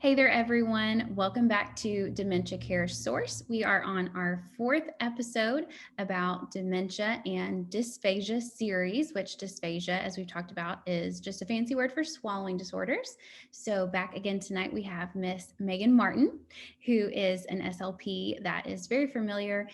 Hey there, everyone. Welcome back to Dementia Care Source. We are on our fourth episode about dementia and dysphagia series, which dysphagia, as we've talked about, is just a fancy word for swallowing disorders. So back again tonight, we have Miss Megan Martin, who is an SLP that is very familiar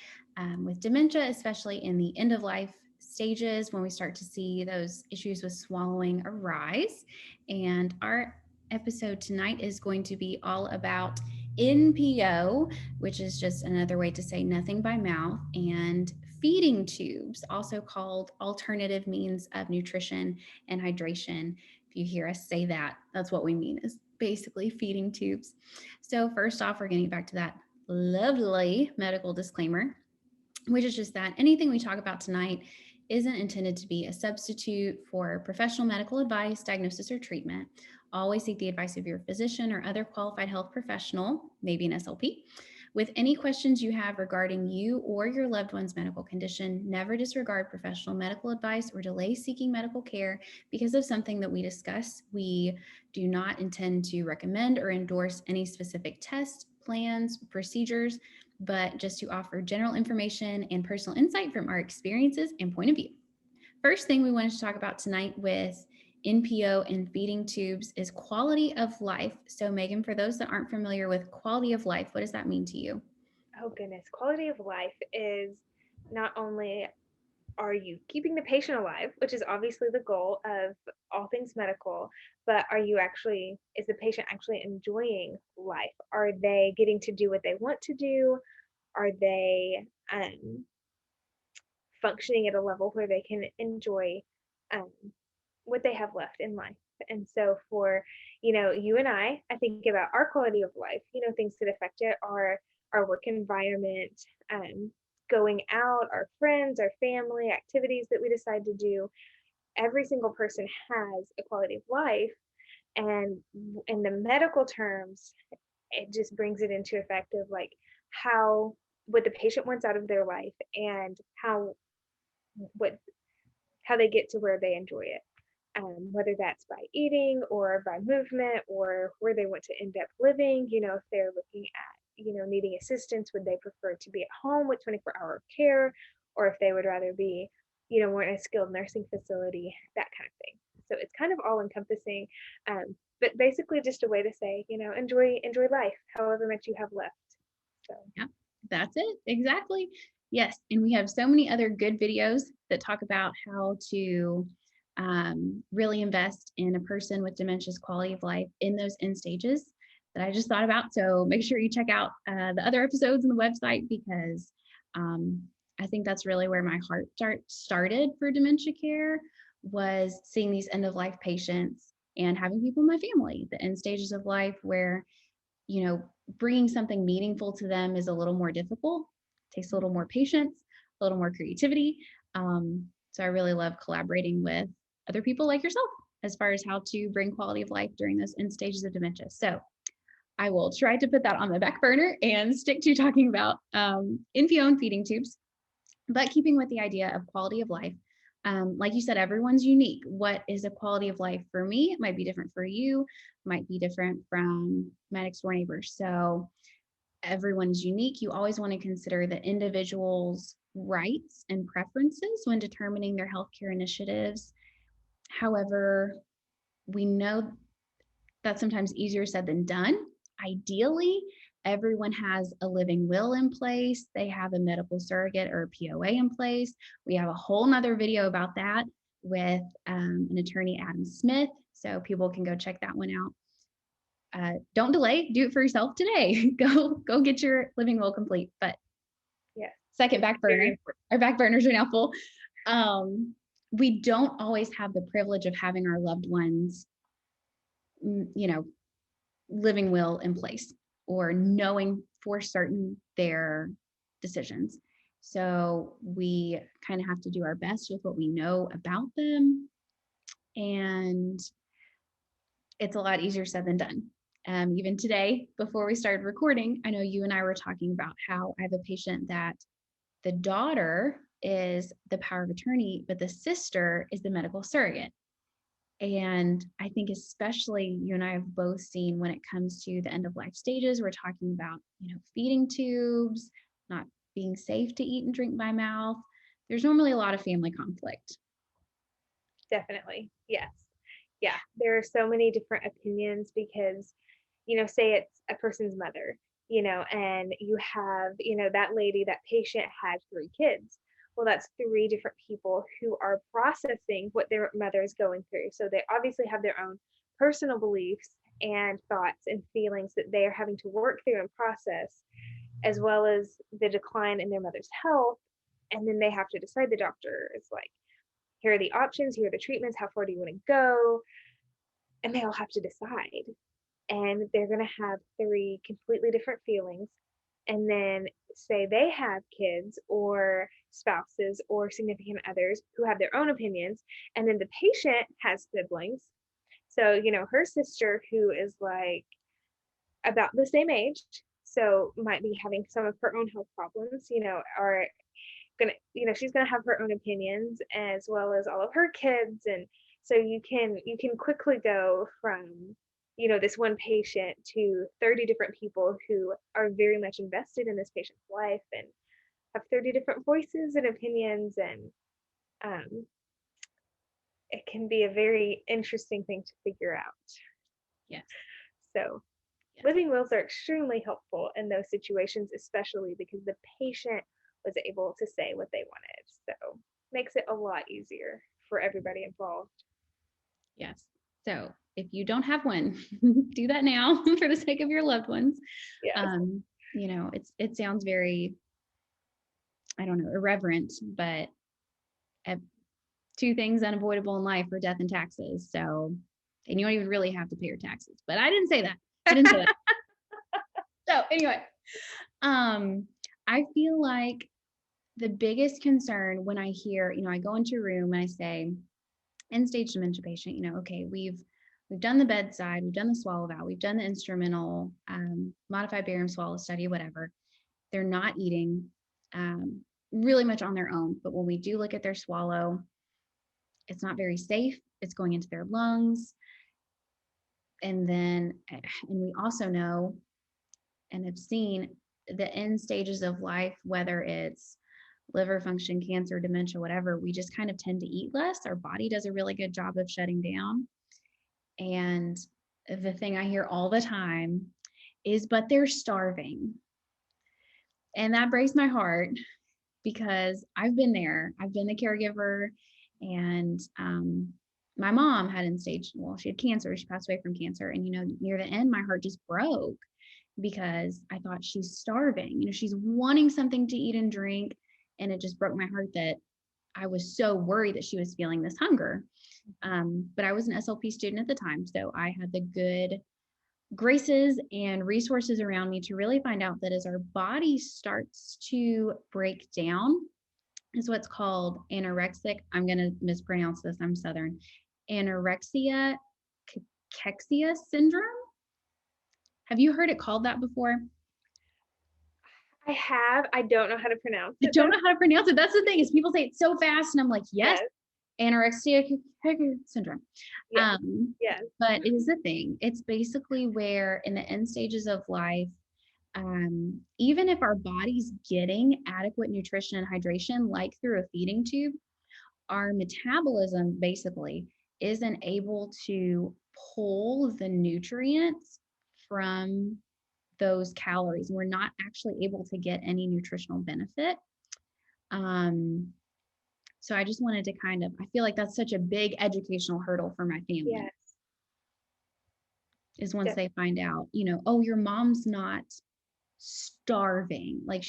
with dementia, especially in the end of life stages when we start to see those issues with swallowing arise. And our episode tonight is going to be all about NPO, which is just another way to say nothing by mouth, and feeding tubes, also called alternative means of nutrition and hydration. If you hear us say that, that's what we mean, is basically feeding tubes. So first off, we're getting back to that lovely medical disclaimer, which is just that anything we talk about tonight isn't intended to be a substitute for professional medical advice, diagnosis, or treatment. Always seek the advice of your physician or other qualified health professional, maybe an SLP. With any questions you have regarding you or your loved one's medical condition, never disregard professional medical advice or delay seeking medical care because of something that we discuss. We do not intend to recommend or endorse any specific tests, plans, procedures, but just to offer general information and personal insight from our experiences and point of view. First thing we wanted to talk about tonight with NPO and feeding tubes is quality of life. So Megan, for those that aren't familiar with quality of life, what does that mean to you? Oh goodness, quality of life is not only are you keeping the patient alive, which is obviously the goal of all things medical, but is the patient actually enjoying life? Are they getting to do what they want to do? Are they functioning at a level where they can enjoy um, what they have left in life? And so for, you and I think about our quality of life, things that affect it are our work environment, going out, our friends, our family, activities that we decide to do. Every single person has a quality of life. And in the medical terms, it just brings it into effect of like how what the patient wants out of their life and what how they get to where they enjoy it. Whether that's by eating or by movement or where they want to end up living. If they're looking at, needing assistance, would they prefer to be at home with 24-hour care, or if they would rather be, more in a skilled nursing facility, that kind of thing. So it's kind of all encompassing, but basically just a way to say, enjoy life, however much you have left. So Yeah, that's it. Exactly. Yes. And we have so many other good videos that talk about how to really invest in a person with dementia's quality of life in those end stages that I just thought about. So make sure you check out the other episodes on the website because I think that's really where my heart started for dementia care, was seeing these end of life patients and having people in my family, the end stages of life where, bringing something meaningful to them is a little more difficult, takes a little more patience, a little more creativity. So I really love collaborating with other people like yourself as far as how to bring quality of life during those end stages of dementia. So I will try to put that on the back burner and stick to talking about NPO and feeding tubes, but keeping with the idea of quality of life. Like you said, everyone's unique. What is a quality of life for me? It might be different for you, might be different from my next door neighbor. So everyone's unique. You always want to consider the individual's rights and preferences when determining their healthcare initiatives. However, we know that's sometimes easier said than done. Ideally, everyone has a living will in place. They have a medical surrogate or a POA in place. We have a whole nother video about that with an attorney, Adam Smith. So people can go check that one out. Don't delay, do it for yourself today. Go get your living will complete. But yeah, second back burner, our back burners are now full. We don't always have the privilege of having our loved ones, living will in place or knowing for certain their decisions. So we kind of have to do our best with what we know about them. And it's a lot easier said than done. Even today, before we started recording, I know you and I were talking about how I have a patient that the daughter is the power of attorney, but the sister is the medical surrogate. And I think especially you and I have both seen when it comes to the end of life stages, we're talking about, feeding tubes, not being safe to eat and drink by mouth. There's normally a lot of family conflict. Definitely. Yes. Yeah. There are so many different opinions because, say it's a person's mother, and you have, that lady, that patient had 3 kids. Well, that's 3 different people who are processing what their mother is going through. So they obviously have their own personal beliefs and thoughts and feelings that they are having to work through and process, as well as the decline in their mother's health. And then they have to decide, the doctor is like, here are the options, here are the treatments, how far do you want to go? And they all have to decide. And they're going to have 3 completely different feelings. And then say they have kids or spouses or significant others who have their own opinions. And then the patient has siblings. So, her sister, who is like about the same age, so might be having some of her own health problems, are gonna, she's gonna have her own opinions as well as all of her kids. And so you can quickly go from, this one patient to 30 different people who are very much invested in this patient's life and have 30 different voices and opinions. And um, it can be a very interesting thing to figure out. Yes. So Yes. living wills are extremely helpful in those situations, especially because the patient was able to say what they wanted. So makes it a lot easier for everybody involved. Yes. So if you don't have one, do that now for the sake of your loved ones. Yes. It sounds very, I don't know, irreverent, but 2 things unavoidable in life are death and taxes. So, and you don't even really have to pay your taxes, but I didn't say that. So anyway, I feel like the biggest concern when I hear, I go into a room and I say, end stage dementia patient, okay, we've done the bedside, we've done the swallow valve, we've done the instrumental, modified barium swallow study, whatever. They're not eating really much on their own, but when we do look at their swallow, it's not very safe. It's going into their lungs. And we also know and have seen the end stages of life, whether it's liver function, cancer, dementia, whatever, we just kind of tend to eat less. Our body does a really good job of shutting down. And the thing I hear all the time is, but they're starving. And that breaks my heart because I've been there. I've been the caregiver, and my mom had she had cancer. She passed away from cancer. And, near the end, my heart just broke because I thought she's starving. She's wanting something to eat and drink. And it just broke my heart that I was so worried that she was feeling this hunger. But I was an SLP student at the time. So I had the good graces and resources around me to really find out that as our body starts to break down, is what's called anorexic. I'm going to mispronounce this. I'm Southern. Anorexia cachexia syndrome. Have you heard it called that before? I have. I don't know how to pronounce it. I don't know how to pronounce it. That's the thing, is people say it so fast, and I'm like, yes. Anorexia syndrome. Yes. Yes. But it is the thing. It's basically where in the end stages of life, even if our body's getting adequate nutrition and hydration, like through a feeding tube, our metabolism basically isn't able to pull the nutrients from those calories. We're not actually able to get any nutritional benefit. So I just wanted to I feel like that's such a big educational hurdle for my family. Yes. Is once they find out, oh, your mom's not starving. Like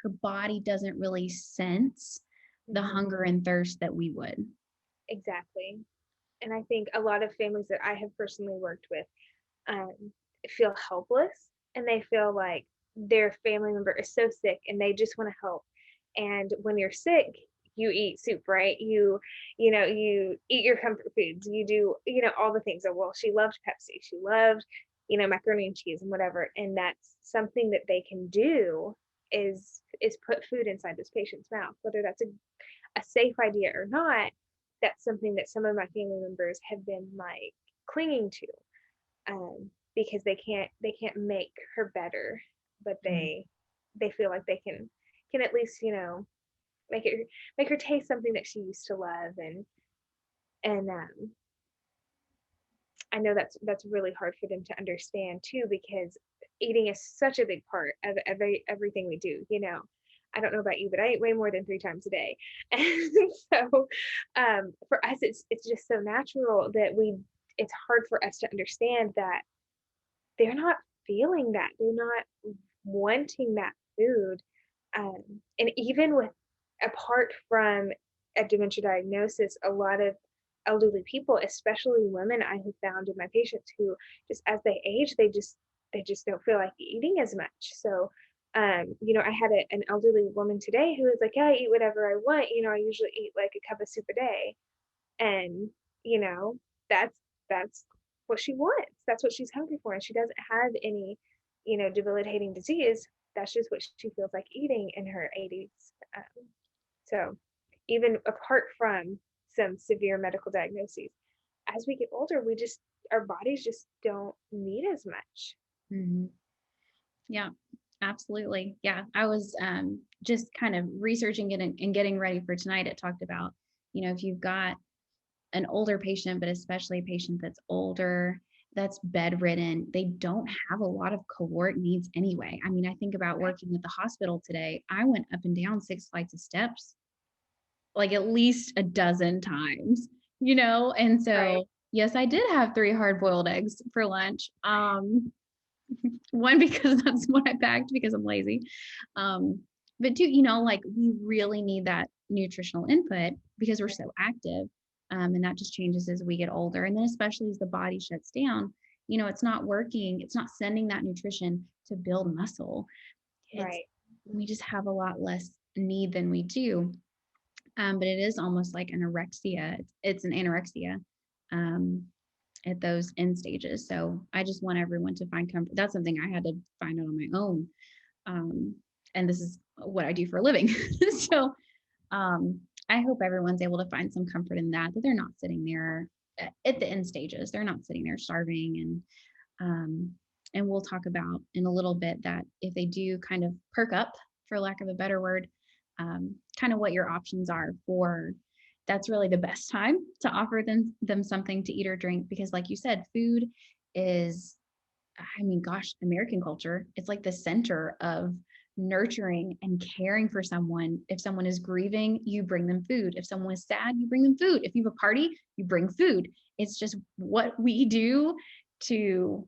her body doesn't really sense the hunger and thirst that we would. Exactly. And I think a lot of families that I have personally worked with feel helpless, and they feel like their family member is so sick and they just want to help. And when you're sick, you eat soup, right? You eat your comfort foods. You do, all the things. Well, she loved Pepsi. She loved, macaroni and cheese and whatever. And that's something that they can do is put food inside this patient's mouth, whether that's a safe idea or not. that's something that some of my family members have been like clinging to, because they can't make her better, but Mhm. they feel like they can at least, make her taste something that she used to love. And I know that's really hard for them to understand too, because eating is such a big part of everything we do. I don't know about you, but I eat way more than 3 times a day, and so for us, it's just so natural that it's hard for us to understand that they're not feeling that, they're not wanting that food, and even with apart from a dementia diagnosis, a lot of elderly people, especially women, I have found in my patients who just as they age, they just don't feel like eating as much. So, I had an elderly woman today who was like, "Yeah, I eat whatever I want. I usually eat like a cup of soup a day," and you know, that's that's what she wants. That's what she's hungry for, and she doesn't have any, debilitating disease. That's just what she feels like eating in her 80s. So, even apart from some severe medical diagnoses, as we get older, our bodies just don't need as much. Mhm. Yeah, absolutely. Yeah, I was just kind of researching it and getting ready for tonight. It talked about, if you've got an older patient, but especially a patient that's older, that's bedridden, they don't have a lot of caloric needs anyway. I mean, I think about Right. working at the hospital today. I went up and down 6 flights of steps like at least a dozen times, And Right. so, yes, I did have 3 hard-boiled eggs for lunch. One, because that's what I packed because I'm lazy. Um, but two, like we really need that nutritional input because we're Right. so active. And that just changes as we get older. And then especially as the body shuts down, it's not working, it's not sending that nutrition to build muscle. It's Right. we just have a lot less need than we do. But it is almost like anorexia. It's an anorexia. Um, at those end stages. So I just want everyone to find comfort. That's something I had to find out on my own. Um, and this is what I do for a living. So I hope everyone's able to find some comfort in that they're not sitting there at the end stages. They're not sitting there starving. And we'll talk about in a little bit that if they do kind of perk up, for lack of a better word, kind of what your options are for that's really the best time to offer them something to eat or drink because like you said, food is, I mean, gosh, American culture, it's like the center of nurturing and caring for someone. If someone is grieving, you bring them food. If someone is sad, you bring them food. If you have a party, you bring food. It's just what we do to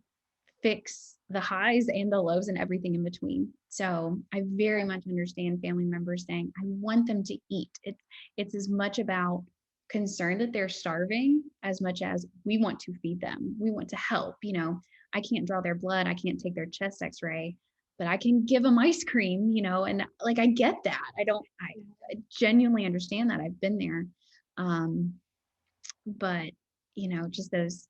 fix the highs and the lows and everything in between. So I very much understand family members saying, I want them to eat. It's as much about concern that they're starving as much as we want to feed them. We want to help. I can't draw their blood, I can't take their chest x-ray, but I can give them ice cream, and like I get that. I genuinely understand that. I've been there. Um, but just those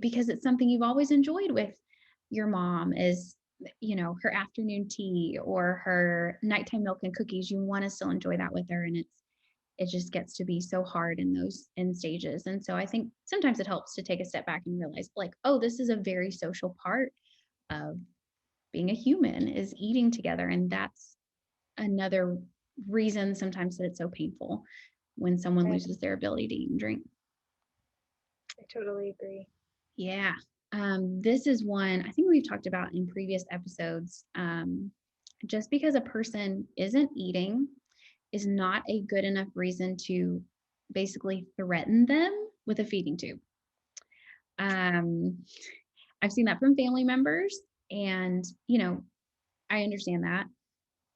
because it's something you've always enjoyed with your mom is her afternoon tea or her nighttime milk and cookies. You want to still enjoy that with her, and it just gets to be so hard in those end stages. And so I think sometimes it helps to take a step back and realize like, oh, this is a very social part of being a human is eating together. And that's another reason sometimes that it's so painful when someone Right. loses their ability to eat and drink. I totally agree. Yeah. This is one I think we've talked about in previous episodes. Just because a person isn't eating is not a good enough reason to basically threaten them with a feeding tube. Um, I've seen that from family members, and I understand that.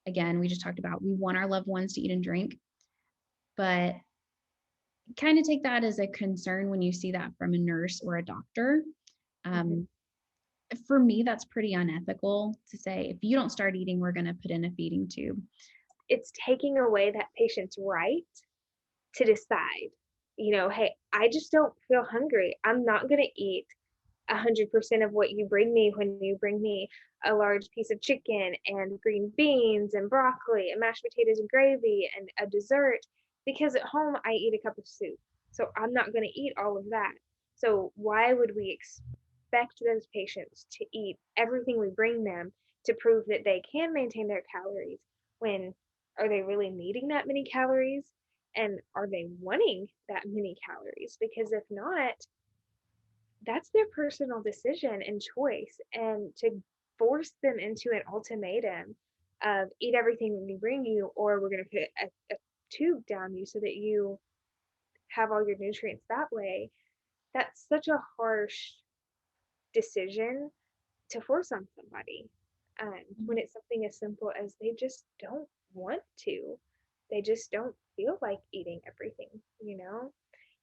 Again, we just talked about we want our loved ones to eat and drink, but kind of take that as a concern when you see that from a nurse or a doctor. Hmm. Um, for me, that's pretty unethical to say, if you don't start eating, we're going to put in a feeding tube. It's taking away that patient's right to decide, hey, I just don't feel hungry. I'm not going to eat 100% of what you bring me when you bring me a large piece of chicken and green beans and broccoli and mashed potatoes and gravy and a dessert, because at home I eat a cup of soup. So I'm not going to eat all of that. So why would we expect those patients to eat everything we bring them to prove that they can maintain their calories when are they really needing that many calories? And are they wanting that many calories? Because if not, that's their personal decision and choice. And to force them into an ultimatum of eat everything we bring you, or we're going to put a tube down you so that you have all your nutrients that way, that's such a harsh decision to force on somebody. When it's something as simple as they just don't want to, they just don't feel like eating everything, you know?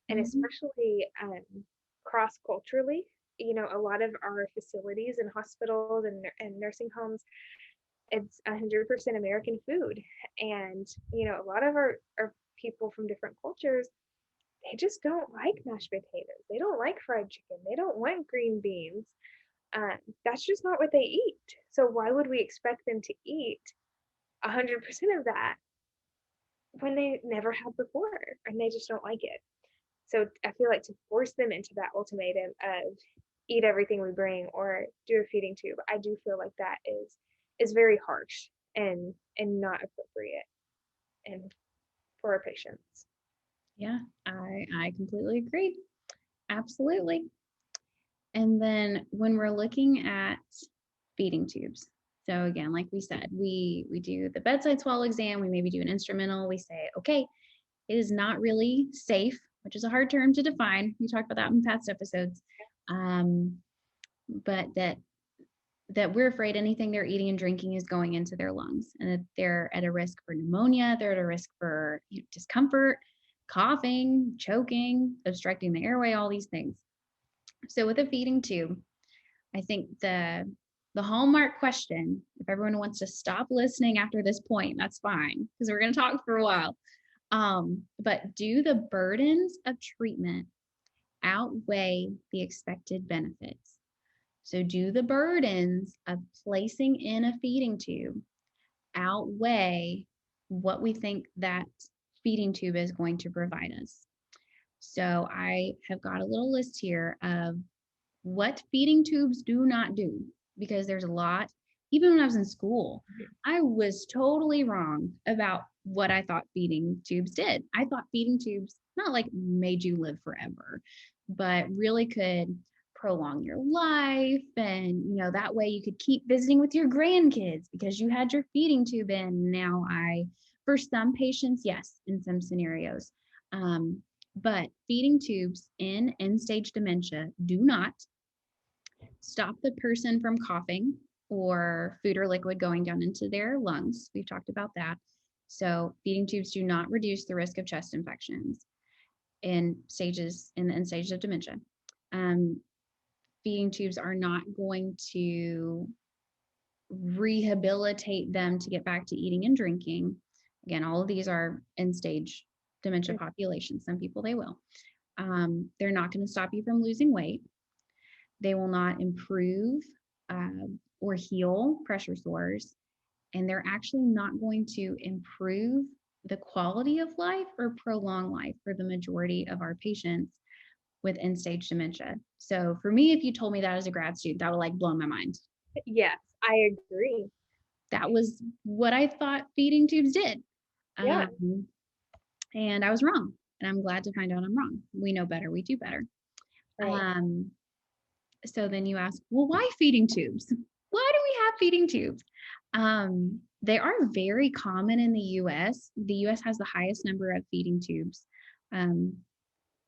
And Mhm. especially cross culturally, a lot of our facilities and hospitals and nursing homes, it's 100% American food. And, a lot of our people from different cultures, they just don't like mashed potatoes. They don't like fried chicken. They don't want green beans. That's just not what they eat. So why would we expect them to eat 100% of that when they never have before and they just don't like it? So I feel like to force them into that ultimatum of eat everything we bring or do a feeding tube, I do feel like that is very harsh and not appropriate and for our patients. Yeah, I completely agree. Absolutely. And then when we're looking at feeding tubes, so again, like we said, we do the bedside swallow exam, we maybe do an instrumental, we say, okay, it is not really safe, which is a hard term to define. We talked about that in past episodes. Um, but that we're afraid anything they're eating and drinking is going into their lungs, and that they're at a risk for pneumonia, they're at a risk for discomfort, coughing, choking, obstructing the airway, all these things. So with a feeding tube, I think the hallmark question, if everyone wants to stop listening after this point, that's fine, because we're going to talk for a while. But do the burdens of treatment outweigh the expected benefits? So do the burdens of placing in a feeding tube outweigh what we think that feeding tube is going to provide us? So I have got a little list here of what feeding tubes do not do, because there's a lot. Even when I was in school, I was totally wrong about what I thought feeding tubes did. I thought feeding tubes not like made you live forever, but really could prolong your life, and that way you could keep visiting with your grandkids because you had your feeding tube in. Now I for some patients, yes, in some scenarios, but feeding tubes in end stage dementia do not stop the person from coughing or food or liquid going down into their lungs. We've talked about that. So feeding tubes do not reduce the risk of chest infections in the end stages of dementia. Um, Feeding tubes are not going to rehabilitate them to get back to eating and drinking. Again, all of these are end stage dementia populations. Some people they will. They're not going to stop you from losing weight. They will not improve or heal pressure sores, and they're actually not going to improve the quality of life or prolong life for the majority of our patients with end stage dementia. So for me, if you told me that as a grad student, that would like blow my mind. Yes, I agree. That was what I thought feeding tubes did. Yeah, And I was wrong. And I'm glad to find out I'm wrong. We know better, we do better. right. Um, so then you ask, well, why feeding tubes? Why do we have feeding tubes? They are very common in the US. The US has the highest number of feeding tubes, um,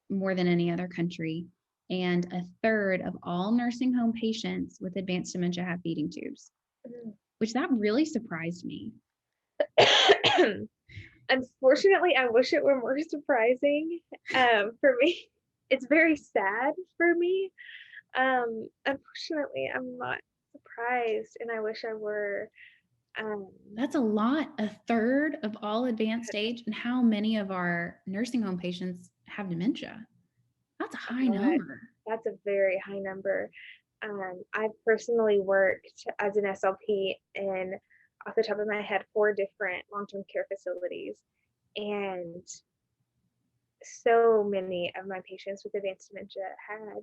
more than any other country. And a third of all nursing home patients with advanced dementia have feeding tubes, which that really surprised me. Unfortunately, I wish it were more surprising. For me, it's very sad for me. Unfortunately, I'm not surprised, and I wish I were. Um, That's a lot, a third of all advanced stage. And how many of our nursing home patients have dementia? That's a high but number. that's a very high number. I've personally worked as an SLP in, off the top of my head, 4 different long-term care facilities, and so many of my patients with advanced dementia had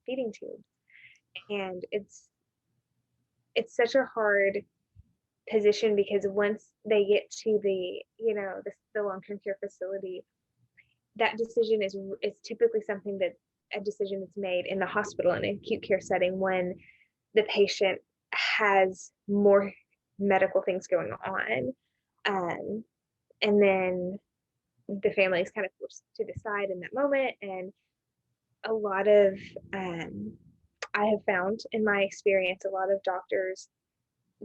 feeding tubes, and it's such a hard position because once they get to the long-term care facility, that decision is typically something that a decision that's made in the hospital in an acute care setting when the patient has more medical things going on, um, and then the family is kind of forced to decide in that moment. And a lot of I have found in my experience, a lot of doctors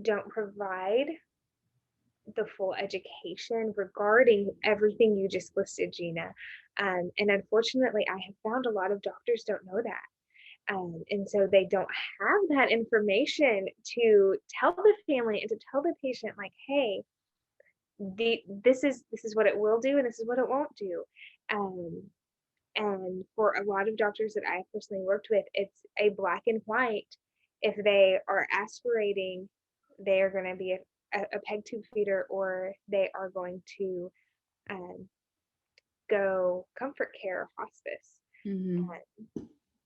don't provide the full education regarding everything you just listed, Gina. And unfortunately, I have found a lot of doctors don't know that. And so they don't have that information to tell the family and to tell the patient, like, hey, this is what it will do and this is what it won't do. Um, and for a lot of doctors that I personally worked with, it's a black and white. If they are aspirating, they are going to be a peg tube feeder, or they are going to um, go comfort care or hospice. Mm-hmm.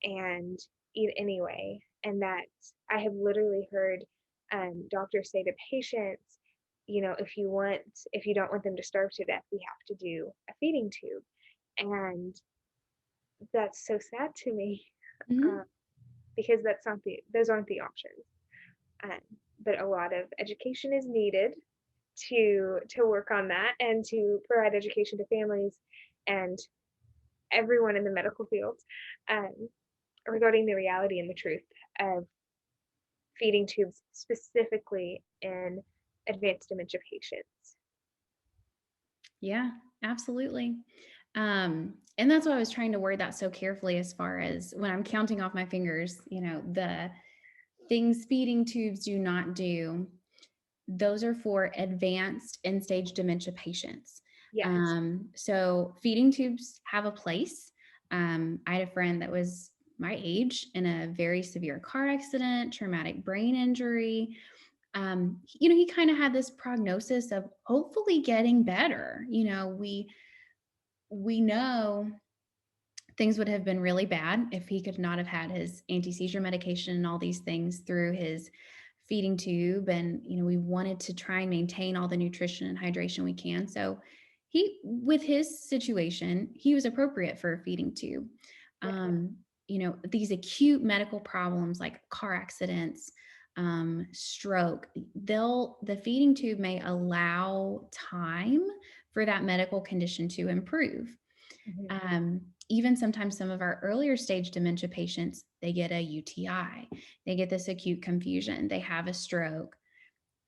And eat anyway. And that I have literally heard doctors say to patients, if you don't want them to starve to death, we have to do a feeding tube. And that's so sad to me, Mm-hmm. uh, because those aren't the options. Um, but a lot of education is needed to work on that and to provide education to families and everyone in the medical field, um, regarding the reality and the truth of feeding tubes, specifically in advanced dementia patients. Yeah, absolutely. And that's why I was trying to word that so carefully as far as when I'm counting off my fingers, the things feeding tubes do not do, those are for advanced end stage dementia patients. Yes. So feeding tubes have a place. I had a friend that was my age in a very severe car accident, traumatic brain injury. He kind of had this prognosis of hopefully getting better. We know things would have been really bad if he could not have had his anti-seizure medication and all these things through his feeding tube. And we wanted to try and maintain all the nutrition and hydration we can. So with his situation, he was appropriate for a feeding tube. Yeah. These acute medical problems like car accidents, stroke, the feeding tube may allow time for that medical condition to improve. Mm-hmm. Even sometimes some of our earlier stage dementia patients, they get a UTI, they get this acute confusion, they have a stroke.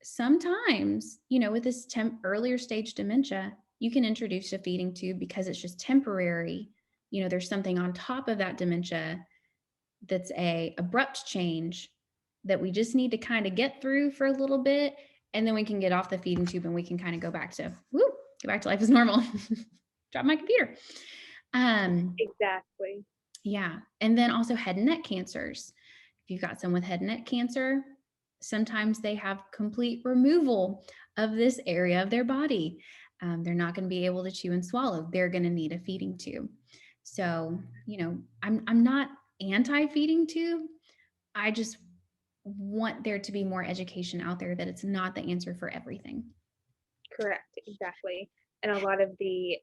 Sometimes, with this earlier stage dementia, you can introduce a feeding tube because it's just temporary. There's something on top of that dementia that's a abrupt change that we just need to kind of get through for a little bit, and then we can get off the feeding tube and we can kind of go back to life as normal. Drop my computer. Exactly. Yeah. And then also head and neck cancers. If you've got someone with head and neck cancer, sometimes they have complete removal of this area of their body. They're not going to be able to chew and swallow. They're going to need a feeding tube. So, I'm not anti-feeding tube. I just want there to be more education out there that it's not the answer for everything. Correct. Exactly. And a lot of the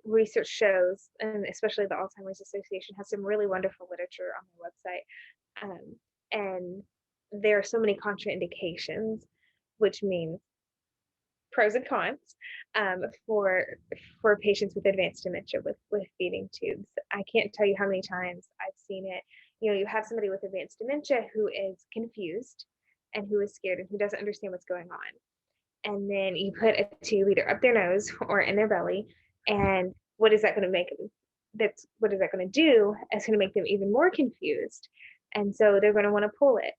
research shows, and especially the Alzheimer's Association has some really wonderful literature on their website. And there are so many contraindications, which means pros and cons, for patients with advanced dementia with feeding tubes. I can't tell you how many times I've seen it. You have somebody with advanced dementia who is confused and who is scared and who doesn't understand what's going on. And then you put a tube either up their nose or in their belly, and what is that going to make them? What is that going to do? It's going to make them even more confused, and so they're going to want to pull it,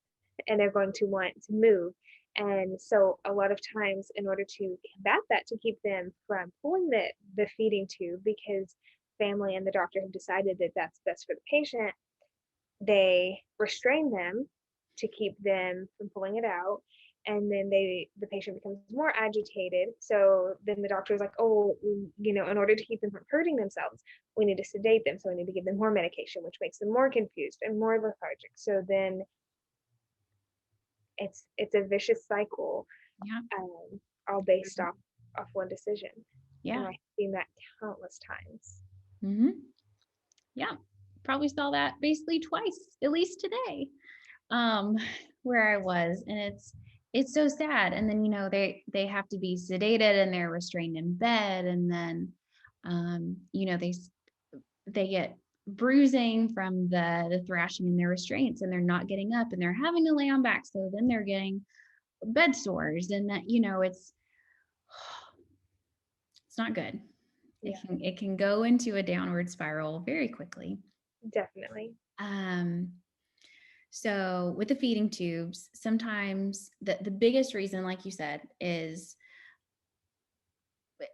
and they're going to want to move. And so a lot of times, in order to combat that, to keep them from pulling the feeding tube, because family and the doctor have decided that that's best for the patient, they restrain them to keep them from pulling it out. and then the patient becomes more agitated. So then the doctor is like, oh, in order to keep them from hurting themselves, we need to sedate them. So we need to give them more medication, which makes them more confused and more lethargic. So then it's a vicious cycle, Yeah. all based off one decision. And Yeah. I've seen that countless times. Mm-hmm. Yeah. Probably saw that basically twice, at least today, um, where I was. And it's so sad. And then, they have to be sedated and they're restrained in bed. And then, they get bruising from the thrashing in their restraints, and they're not getting up and they're having to lay on back. So then they're getting bed sores, and that, it's not good. Yeah, It can go into a downward spiral very quickly. definitely. Um, so with the feeding tubes, sometimes the biggest reason, like you said, is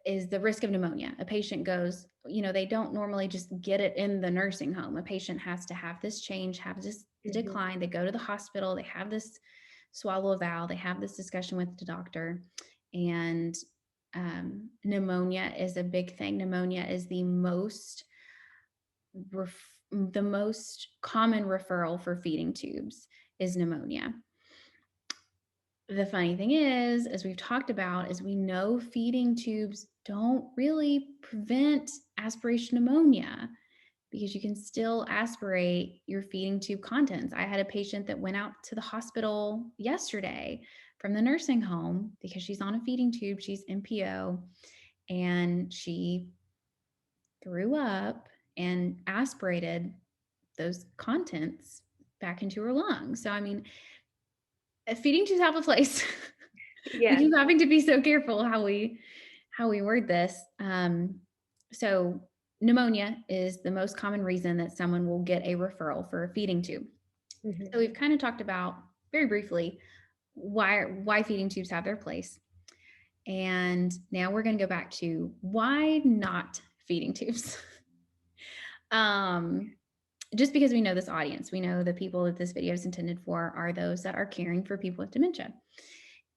the risk of pneumonia. A patient goes, they don't normally just get it in the nursing home. A patient has to have this change, have this decline. They go to the hospital, they have this swallow a valve, they have this discussion with the doctor, and pneumonia is a big thing. Pneumonia is the most common referral for feeding tubes is pneumonia. The funny thing is, as we've talked about, is we know feeding tubes don't really prevent aspiration pneumonia because you can still aspirate your feeding tube contents. I had a patient that went out to the hospital yesterday from the nursing home because she's on a feeding tube, she's NPO, and she threw up and aspirated those contents back into her lungs. So, I mean, feeding tubes have a place. We Yes. keep having to be so careful how we word this. So pneumonia is the most common reason that someone will get a referral for a feeding tube. Mm-hmm. So we've kind of talked about very briefly why feeding tubes have their place. And now we're going to go back to why not feeding tubes. Just because we know this audience, we know the people that this video is intended for are those that are caring for people with dementia.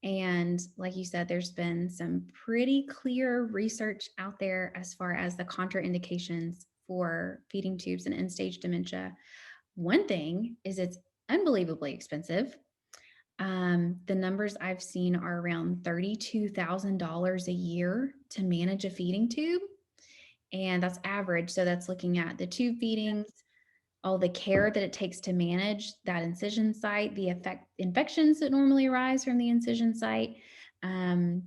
And like you said, there's been some pretty clear research out there as far as the contraindications for feeding tubes and end-stage dementia. One thing is it's unbelievably expensive. The numbers I've seen are around $32,000 a year to manage a feeding tube. And that's average. So that's looking at the tube feedings, all the care that it takes to manage that incision site, the infections that normally arise from the incision site, and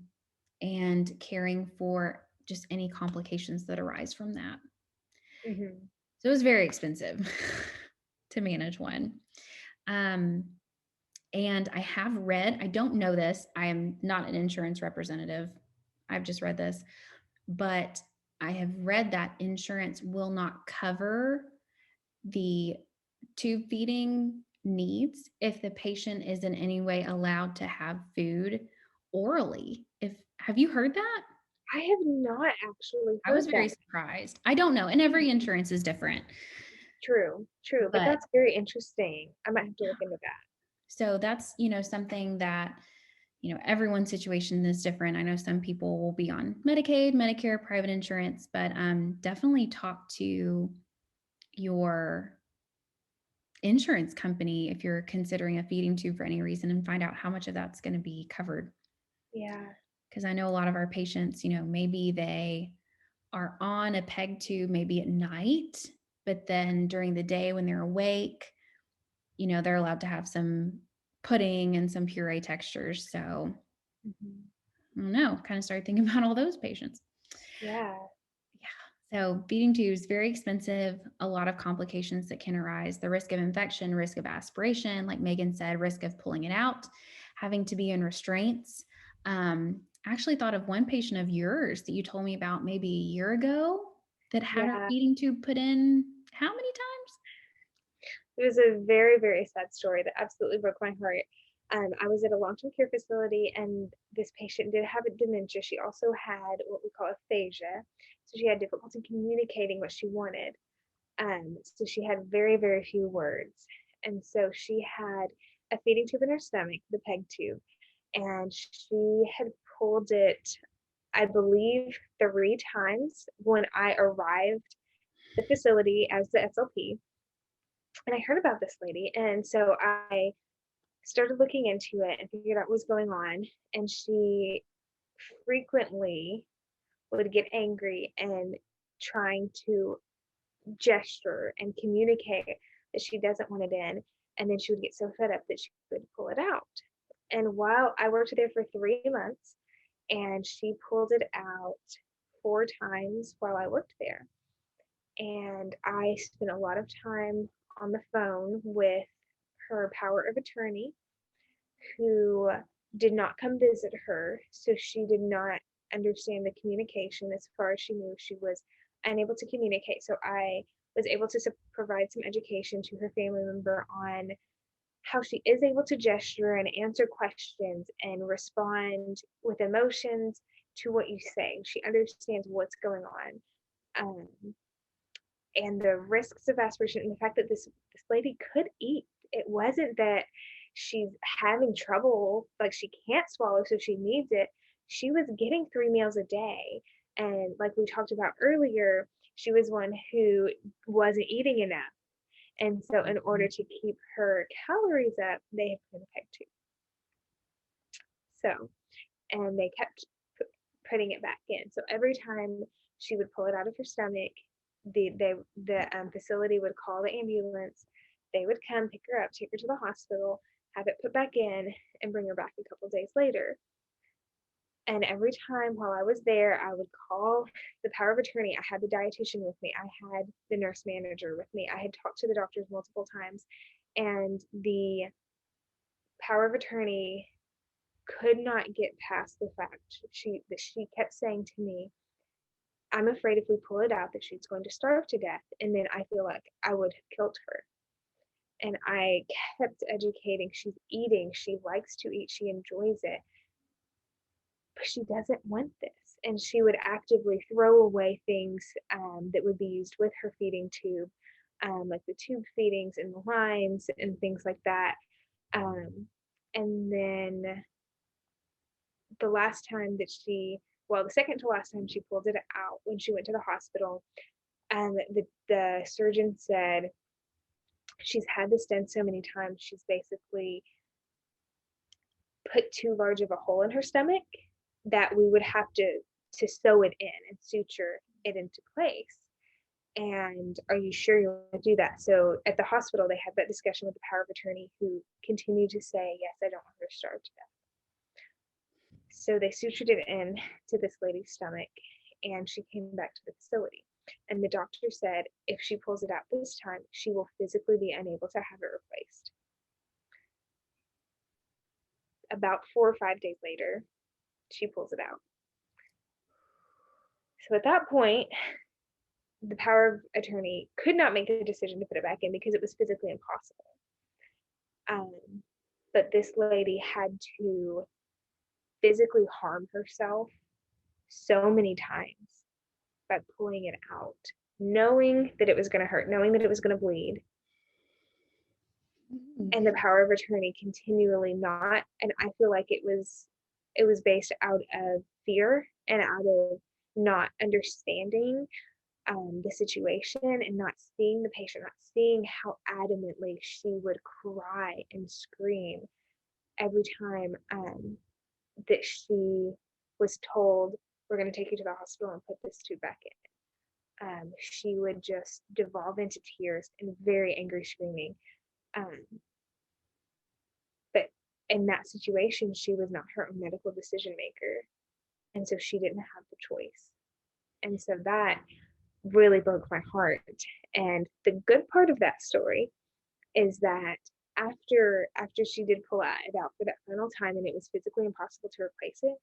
caring for just any complications that arise from that. Mm-hmm. So it was very expensive to manage one. And I have read, I don't know this, I am not an insurance representative. I've just read this, but I have read that insurance will not cover the tube feeding needs if the patient is in any way allowed to have food orally. Have you heard that? I have not actually I was heard very that. surprised. I don't know, and every insurance is different. True, but But that's very interesting. I might have to look into that. so that's, something that, everyone's situation is different. I know some people will be on Medicaid, Medicare, private insurance, but definitely talk to your insurance company if you're considering a feeding tube for any reason and find out how much of that's going to be covered. Yeah. Because I know a lot of our patients, maybe they are on a peg tube maybe at night, but then during the day when they're awake, they're allowed to have some pudding and some puree textures. So Mm-hmm. I don't know, kind of started thinking about all those patients. Yeah. So feeding tubes, very expensive, a lot of complications that can arise, the risk of infection, risk of aspiration, like Megan said, risk of pulling it out, having to be in restraints. I actually thought of one patient of yours that you told me about maybe a year ago that had her Yeah. feeding tube put in how many times? It was a very, very sad story that absolutely broke my heart. I was at a long-term care facility, and this patient did have a dementia. She also had what we call aphasia, so she had difficulty communicating what she wanted. So she had very, very few words, and so she had a feeding tube in her stomach, the peg tube, and she had pulled it, I believe, 3 times when I arrived at the facility as the SLP. And I heard about this lady, and so I started looking into it and figured out what was going on. And she frequently would get angry and trying to gesture and communicate that she doesn't want it in. And then she would get so fed up that she would pull it out. And while I worked there for 3 months, and she pulled it out 4 times while I worked there. And I spent a lot of time on the phone with her power of attorney, who did not come visit her. So she did not understand the communication. As far as she knew, she was unable to communicate. So I was able to provide some education to her family member on how she is able to gesture and answer questions and respond with emotions to what you say. She understands what's going on. Um, and the risks of aspiration, and the fact that this lady could eat. It wasn't that she's having trouble, like she can't swallow, so she needs it. She was getting 3 meals a day. And like we talked about earlier, she was one who wasn't eating enough. And so in order to keep her calories up, they have put a peg tube. So, and they kept putting it back in. So every time she would pull it out of her stomach, the facility would call the ambulance. They would come pick her up, take her to the hospital, have it put back in, and bring her back a couple days later. And every time while I was there, I would call the power of attorney. I had the dietitian with me. I had the nurse manager with me. I had talked to the doctors multiple times. And the power of attorney could not get past the fact that she kept saying to me, I'm afraid if we pull it out that she's going to starve to death. And then I feel like I would have killed her. And I kept educating. She's eating. She likes to eat. She enjoys it. But she doesn't want this. And she would actively throw away things that would be used with her feeding tube, like the tube feedings and the lines and things like that. And then the last time that the second to last time she pulled it out, when she went to the hospital, and the surgeon said she's had this done so many times, she's basically put too large of a hole in her stomach that we would have to sew it in and suture it into place. And are you sure you want to do that? So at the hospital, they had that discussion with the power of attorney, who continued to say, yes, I don't want her to starve to death. So they sutured it in to this lady's stomach, and she came back to the facility. And the doctor said, if she pulls it out this time, she will physically be unable to have it replaced. About 4 or 5 days later, she pulls it out. So at that point, the power of attorney could not make the decision to put it back in because it was physically impossible. But this lady had to physically harm herself so many times by pulling it out, knowing that it was going to hurt, knowing that it was going to bleed. And the power of attorney continually not, and I feel like it was based out of fear and out of not understanding the situation and not seeing the patient, not seeing how adamantly she would cry and scream every time that she was told, we're going to take you to the hospital and put this tube back in. She would just devolve into tears and very angry screaming. But in that situation, she was not her own medical decision maker. And so she didn't have the choice. And so that really broke my heart. And the good part of that story is that after she did pull it out for that final time and it was physically impossible to replace it,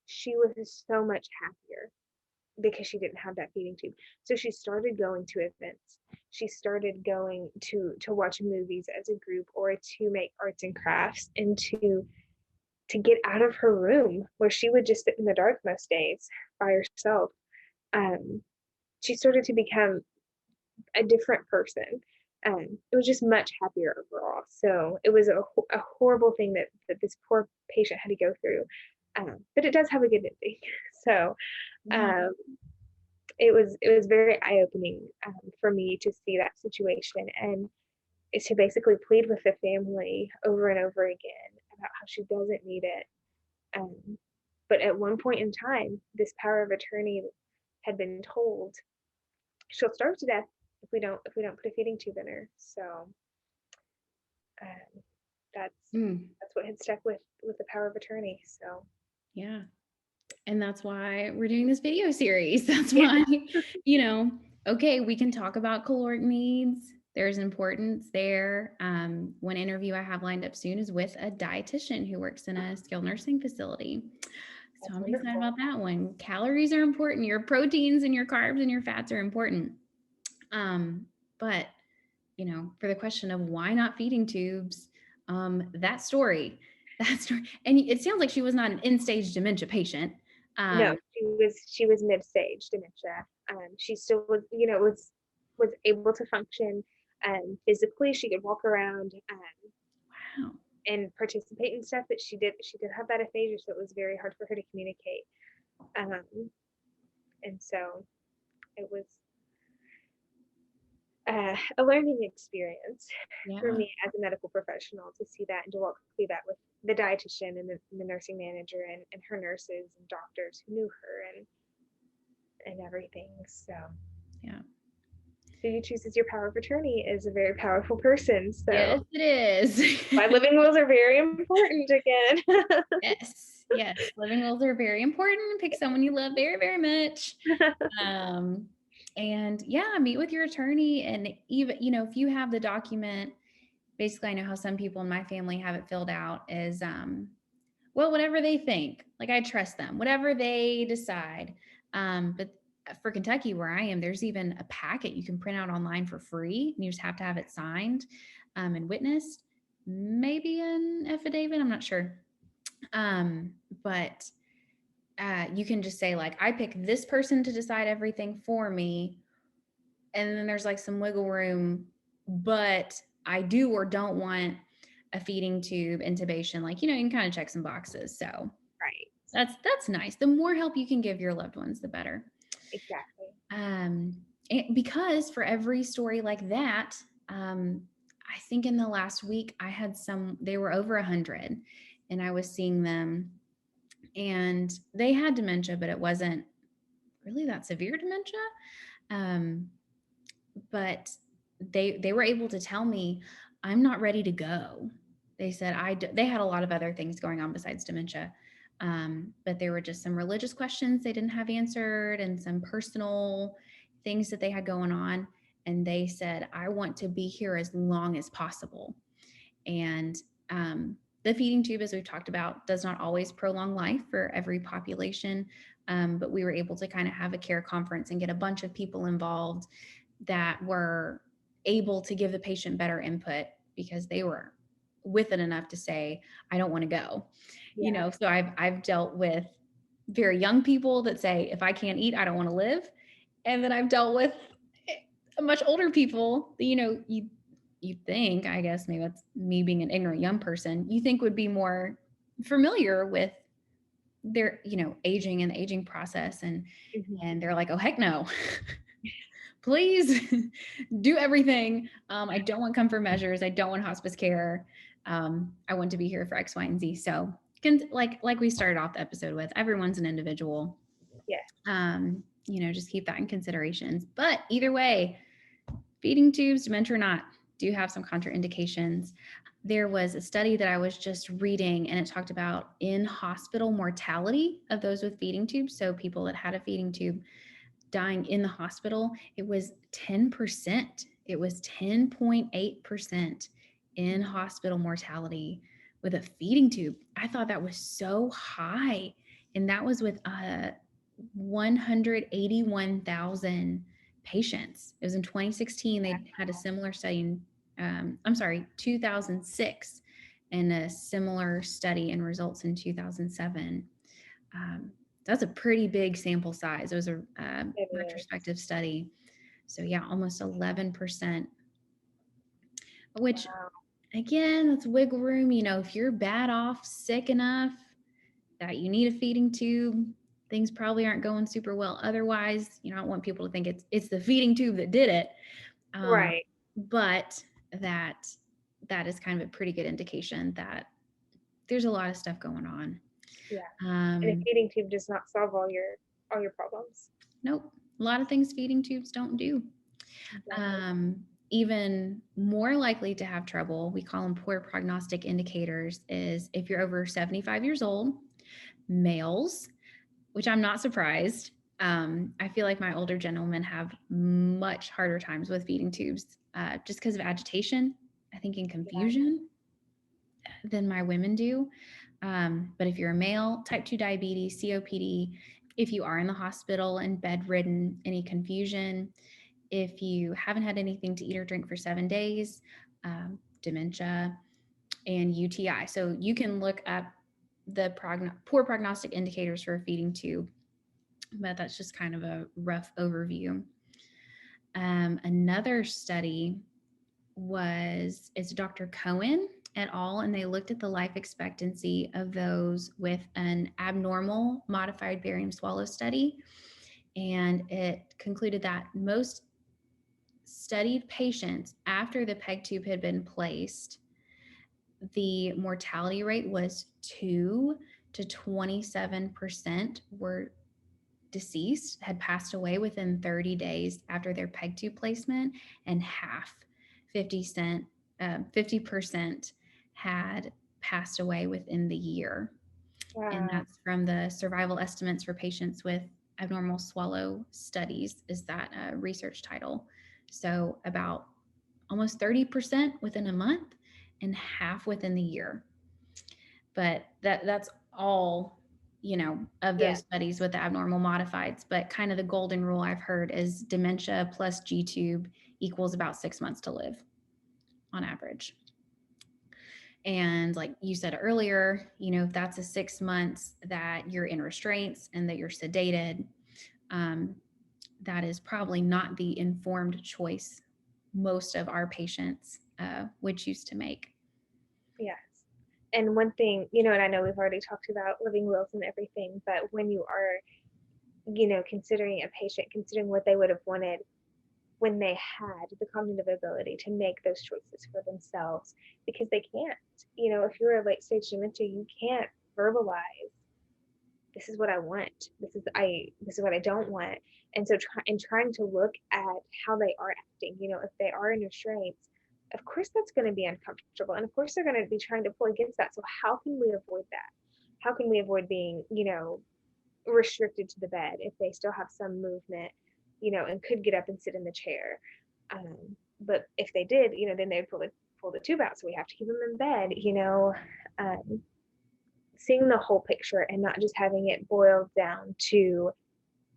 she was so much happier because she didn't have that feeding tube. So she started going to events. She started going to watch movies as a group, or to make arts and crafts, and to get out of her room where she would just sit in the dark most days by herself. She started to become a different person. it was just much happier overall. So it was a horrible thing that this poor patient had to go through. But it does have a good ending. So Yeah. um, it was very eye-opening for me to see that situation and is to basically plead with the family over and over again about how she doesn't need it. Um, but at one point in time, this power of attorney had been told she'll starve to death if we don't put a feeding tube in her. So um, that's Mm, that's what had stuck with the power of attorney. So yeah. And that's why we're doing this video series. That's yeah, why, okay, we can talk about caloric needs. There's importance there. One interview I have lined up soon is with a dietitian who works in a skilled nursing facility. So that's I'm excited wonderful. about that one. Calories are important. Your proteins and your carbs and your fats are important. But for the question of why not feeding tubes, that story, and it sounds like she was not an end-stage dementia patient. No, Um, she was mid-stage dementia. She still was able to function physically. She could walk around wow. and participate in stuff, but she did have that aphasia, so it was very hard for her to communicate. Um, and so it was a learning experience for Yeah. me as a medical professional to see that and to walk through that with the dietitian and the nursing manager and her nurses and doctors who knew her and everything. So Yeah. who you choose as your power of attorney is a very powerful person. Yes, So it is. why living wills are very important again. Yes. Yes. Living wills are very important. Pick someone you love very, very much. Um, and yeah, meet with your attorney. And even, if you have the document, basically, I know how some people in my family have it filled out is, well, whatever they think, like I trust them, whatever they decide. But for Kentucky, where I am, there's even a packet you can print out online for free. And you just have to have it signed and witnessed, maybe an affidavit. I'm not sure. But you can just say, like, I pick this person to decide everything for me. And then there's like some wiggle room, but I do or don't want a feeding tube, intubation. Like, you can kind of check some boxes. So Right. that's nice. The more help you can give your loved ones, the better. Exactly. Um, because for every story like that, I think in the last week I had they were over 100, and I was seeing them, and they had dementia, but it wasn't really that severe dementia. Um, but they were able to tell me, I'm not ready to go. They said they had a lot of other things going on besides dementia. But there were just some religious questions they didn't have answered and some personal things that they had going on. And they said, I want to be here as long as possible. And the feeding tube, as we've talked about, does not always prolong life for every population. But we were able to kind of have a care conference and get a bunch of people involved that were able to give the patient better input because they were with it enough to say, I don't want to go. Yeah. So I've dealt with very young people that say, if I can't eat, I don't want to live. And then I've dealt with much older people that, you think, I guess maybe that's me being an ignorant young person, you think would be more familiar with their, aging and the aging process. And Mhm. they're like, oh, heck no. Please do everything. I don't want comfort measures. I don't want hospice care. I want to be here for X, Y, and Z. So like we started off the episode with, everyone's an individual. Yeah. Just keep that in considerations. But either way, feeding tubes, dementia or not, do have some contraindications. There was a study that I was just reading, and it talked about in-hospital mortality of those with feeding tubes. So people that had a feeding tube dying in the hospital, it was 10%. It was 10.8% in hospital mortality with a feeding tube. I thought that was so high. And that was with 181,000 patients. It was in 2016. They had a similar study in, 2006, and a similar study and results in 2007. That's a pretty big sample size. It was a It is. retrospective study. So yeah, almost 11% which Wow. again, that's wiggle room. If you're bad off, sick enough that you need a feeding tube, things probably aren't going super well. Otherwise, I don't want people to think it's the feeding tube that did it. Um, Right. but that is kind of a pretty good indication that there's a lot of stuff going on. Yeah. And a Um, feeding tube does not solve all your problems. nope, a lot of things feeding tubes don't do. Exactly. Even more likely to have trouble, we call them poor prognostic indicators, is if you're over 75 years old, males, which I'm not surprised. I feel like my older gentlemen have much harder times with feeding tubes just because of agitation, I think, and Yeah. confusion than my women do. But if you're a male, type 2 diabetes, COPD, if you are in the hospital and bedridden, any confusion, if you haven't had anything to eat or drink for 7 days, dementia, and UTI. So you can look up the poor prognostic indicators for a feeding tube, but that's just kind of a rough overview. Another study it's Dr. Cohen et al., and they looked at the life expectancy of those with an abnormal modified barium swallow study, and it concluded that most studied patients after the peg tube had been placed, the mortality rate was 2 to 27% were deceased, had passed away within 30 days after their peg tube placement, and half, 50% had passed away within the year. And Wow. that's from the survival estimates for patients with abnormal swallow studies, is that research title. So about almost 30% within a month and half within the year. But that's all, of Yeah. those studies with the abnormal modifieds. But kind of the golden rule I've heard is dementia plus G tube equals about 6 months to live on average. And like you said earlier, if that's a 6 months that you're in restraints and that you're sedated, um, that is probably not the informed choice most of our patients would choose to make. Yes. And one thing, and I know we've already talked about living wills and everything, but when you are, considering a patient, considering what they would have wanted when they had the cognitive ability to make those choices for themselves, because they can't. If you're a late stage dementia, you can't verbalize, this is what I want. This is what I don't want. And so trying to look at how they are acting, if they are in restraints, of course that's going to be uncomfortable. And of course they're going to be trying to pull against that. So how can we avoid that? How can we avoid being, restricted to the bed if they still have some movement, and could get up and sit in the chair? But if they did, then they'd pull the tube out. So we have to keep them in bed, um, seeing the whole picture and not just having it boiled down to,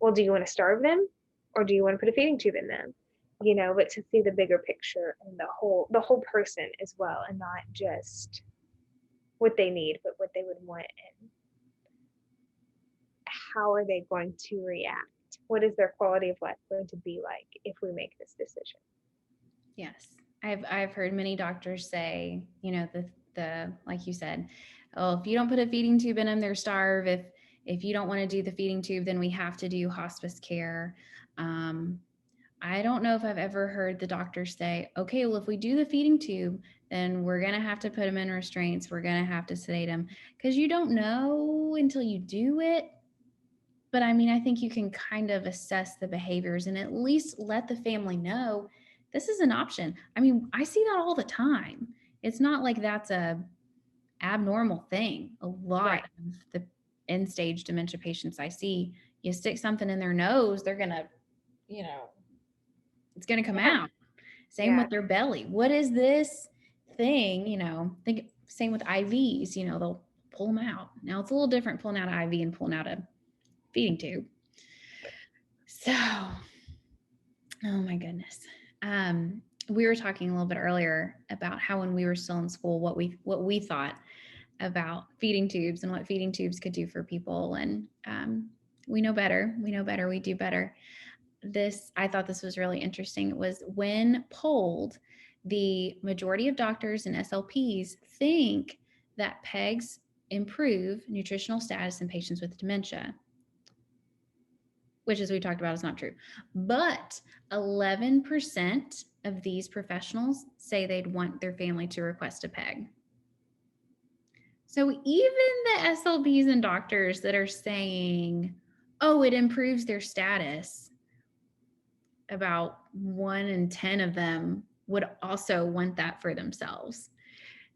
well, do you want to starve them or do you want to put a feeding tube in them? But to see the bigger picture and the whole person as well, and not just what they need, but what they would want, and how are they going to react? What is their quality of life going to be like if we make this decision? Yes. I've heard many doctors say, the like you said, oh, if you don't put a feeding tube in them, they're starved. If you don't want to do the feeding tube, then we have to do hospice care. I don't know if I've ever heard the doctor say, okay, well, if we do the feeding tube, then we're going to have to put them in restraints. We're going to have to sedate them, because you don't know until you do it. But I mean, I think you can kind of assess the behaviors and at least let the family know this is an option. I mean, I see that all the time. It's not like that's a abnormal thing. A lot Right. of the end stage dementia patients I see, you stick something in their nose, they're going to, it's going to come Yeah. out. Same Yeah. with their belly. What is this thing? Think same with IVs, they'll pull them out. Now it's a little different pulling out an IV and pulling out a feeding tube. So, oh my goodness. We were talking a little bit earlier about how when we were still in school, what we thought about feeding tubes and what feeding tubes could do for people. And we know better. We know better. We do better. I thought this was really interesting. It was when polled, the majority of doctors and SLPs think that PEGs improve nutritional status in patients with dementia, which, as we talked about, is not true. But 11% of these professionals say they'd want their family to request a PEG. So even the SLPs and doctors that are saying, oh, it improves their status, about 1 in 10 of them would also want that for themselves.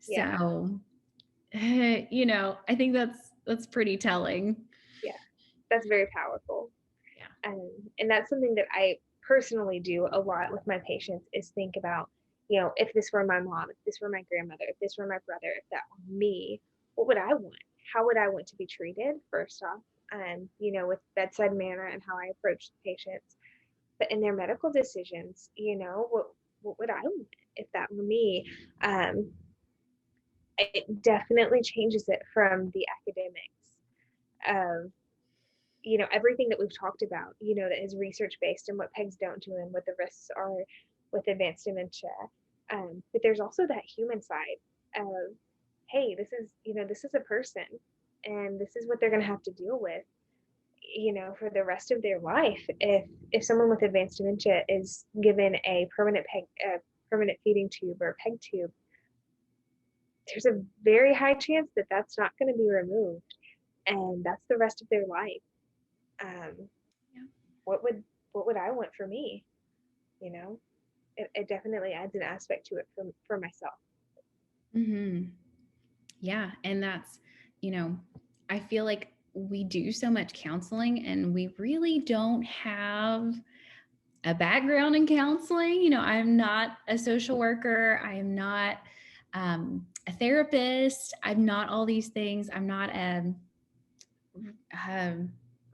Yeah. So, I think that's pretty telling. Yeah. That's very powerful. Yeah. And that's something that I personally do a lot with my patients is think about, if this were my mom, if this were my grandmother, if this were my brother, if that were me, what would I want? How would I want to be treated, first off? With bedside manner and how I approach the patients. But in their medical decisions, what would I want if that were me? It definitely changes it from the academics of everything that we've talked about, that is research based and what PEGs don't do and what the risks are with advanced dementia. But there's also that human side of, hey, this is a person and this is what they're going to have to deal with, for the rest of their life. If someone with advanced dementia is given a permanent feeding tube or a PEG tube, there's a very high chance that that's not going to be removed. And that's the rest of their life. Yeah. What would I want for me? It definitely adds an aspect to it for myself. Mm-hmm. Yeah. And that's, I feel like we do so much counseling and we really don't have a background in counseling. I'm not a social worker. I am not a therapist. I'm not all these things. I'm not a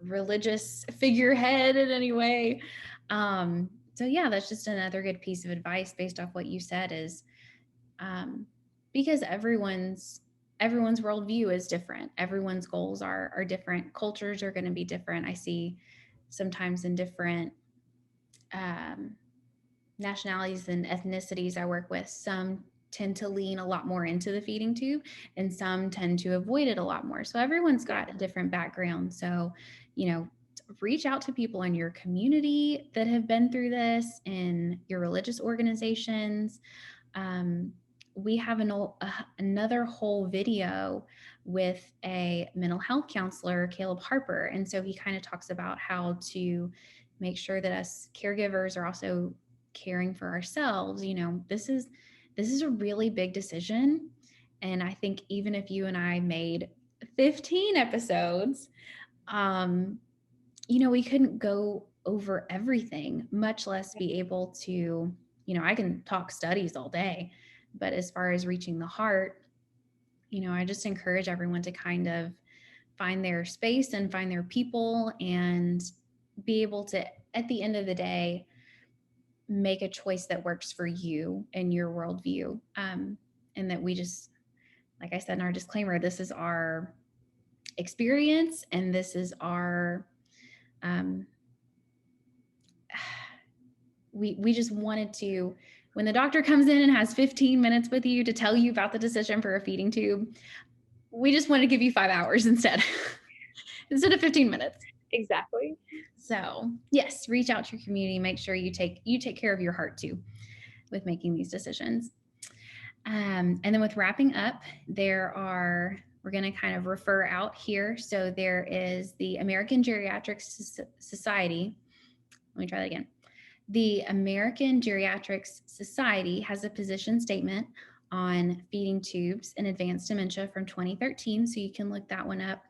religious figurehead in any way. So yeah, that's just another good piece of advice based off what you said is because everyone's worldview is different. Everyone's goals are different. Cultures are going to be different. I see sometimes in different nationalities and ethnicities I work with, some tend to lean a lot more into the feeding tube and some tend to avoid it a lot more. So everyone's got a different background. So, reach out to people in your community that have been through this, in your religious organizations. We have another whole video with a mental health counselor, Caleb Harper. And so he kind of talks about how to make sure that us caregivers are also caring for ourselves. This is a really big decision. And I think even if you and I made 15 episodes, we couldn't go over everything, much less be able to, I can talk studies all day, but as far as reaching the heart, I just encourage everyone to kind of find their space and find their people and be able to, at the end of the day, make a choice that works for you and your worldview. And that we just, like I said in our disclaimer, this is our experience and this is our, we just wanted to, when the doctor comes in and has 15 minutes with you to tell you about the decision for a feeding tube, we just want to give you 5 hours instead of 15 minutes. Exactly. So yes, reach out to your community, make sure you take care of your heart too with making these decisions. And then with wrapping up, we're going to kind of refer out here. So there is the American Geriatric Society. Let me try that again. The American Geriatrics Society has a position statement on feeding tubes in advanced dementia from 2013, so you can look that one up.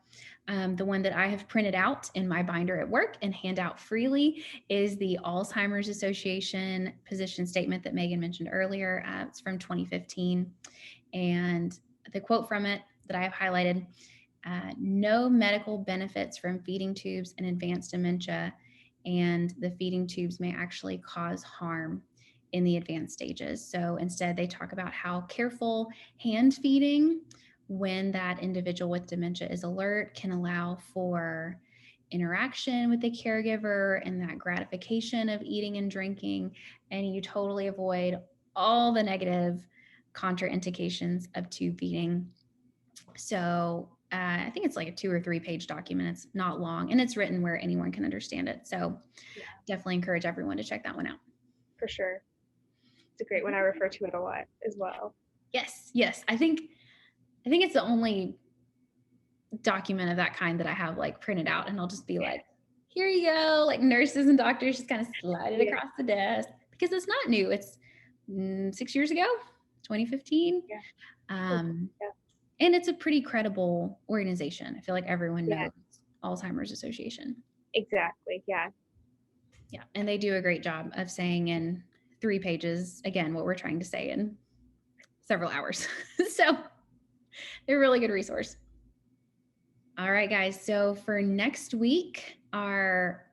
The one that I have printed out in my binder at work and hand out freely is the Alzheimer's Association position statement that Megan mentioned earlier. It's from 2015. And the quote from it that I have highlighted, no medical benefits from feeding tubes in advanced dementia, and the feeding tubes may actually cause harm in the advanced stages. So instead, they talk about how careful hand feeding when that individual with dementia is alert can allow for interaction with the caregiver and that gratification of eating and drinking, and you totally avoid all the negative contraindications of tube feeding. So I think it's like a 2 or 3 page document. It's not long and it's written where anyone can understand it. So Yeah, definitely encourage everyone to check that one out. for sure. It's a great one. I refer to it a lot as well. Yes, yes. I think it's the only document of that kind that I have like printed out, and I'll just be like, here you go. Like nurses and doctors just kind of slide it Yeah, across the desk because it's not new. It's 6 years ago, 2015. yeah, Um, yeah, and it's a pretty credible organization. I feel like everyone yeah, knows Alzheimer's Association. exactly. Yeah, Yeah. And they do a great job of saying in 3 pages, again, what we're trying to say in several hours. So they're a really good resource. All right, guys. So for next week, our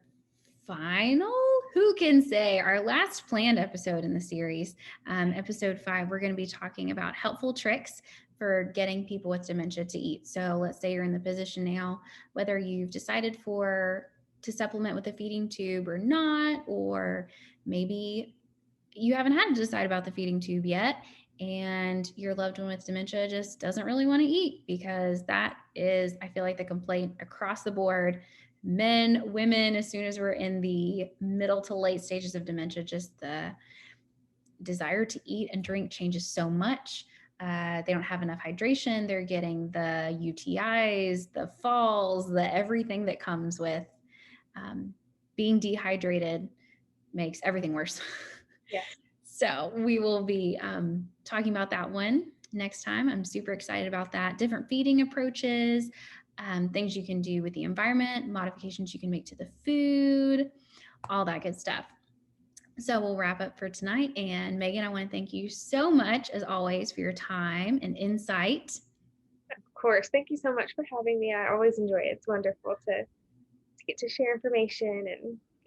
final, who can say, our last planned episode in the series, episode 5, we're going to be talking about helpful tricks for getting people with dementia to eat. So let's say you're in the position now, whether you've decided to supplement with a feeding tube or not, or maybe you haven't had to decide about the feeding tube yet, and your loved one with dementia just doesn't really want to eat, because that is, I feel like, the complaint across the board. Men, women, as soon as we're in the middle to late stages of dementia, just the desire to eat and drink changes so much. They don't have enough hydration. They're getting the UTIs, the falls, the everything that comes with being dehydrated makes everything worse. yes. So we will be talking about that one next time. I'm super excited about that. Different feeding approaches, things you can do with the environment, modifications you can make to the food, all that good stuff. So we'll wrap up for tonight. And Megan, I want to thank you so much, as always, for your time and insight. Of course. Thank you so much for having me. I always enjoy it. It's wonderful to get to share information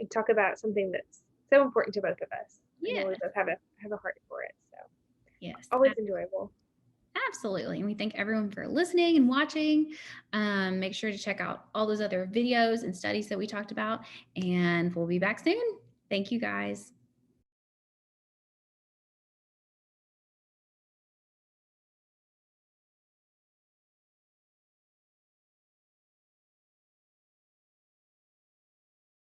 and talk about something that's so important to both of us. I know we Yes. both have a heart for it. So Yes. always enjoyable. Absolutely. And we thank everyone for listening and watching. Make sure to check out all those other videos and studies that we talked about, and we'll be back soon. Thank you, guys.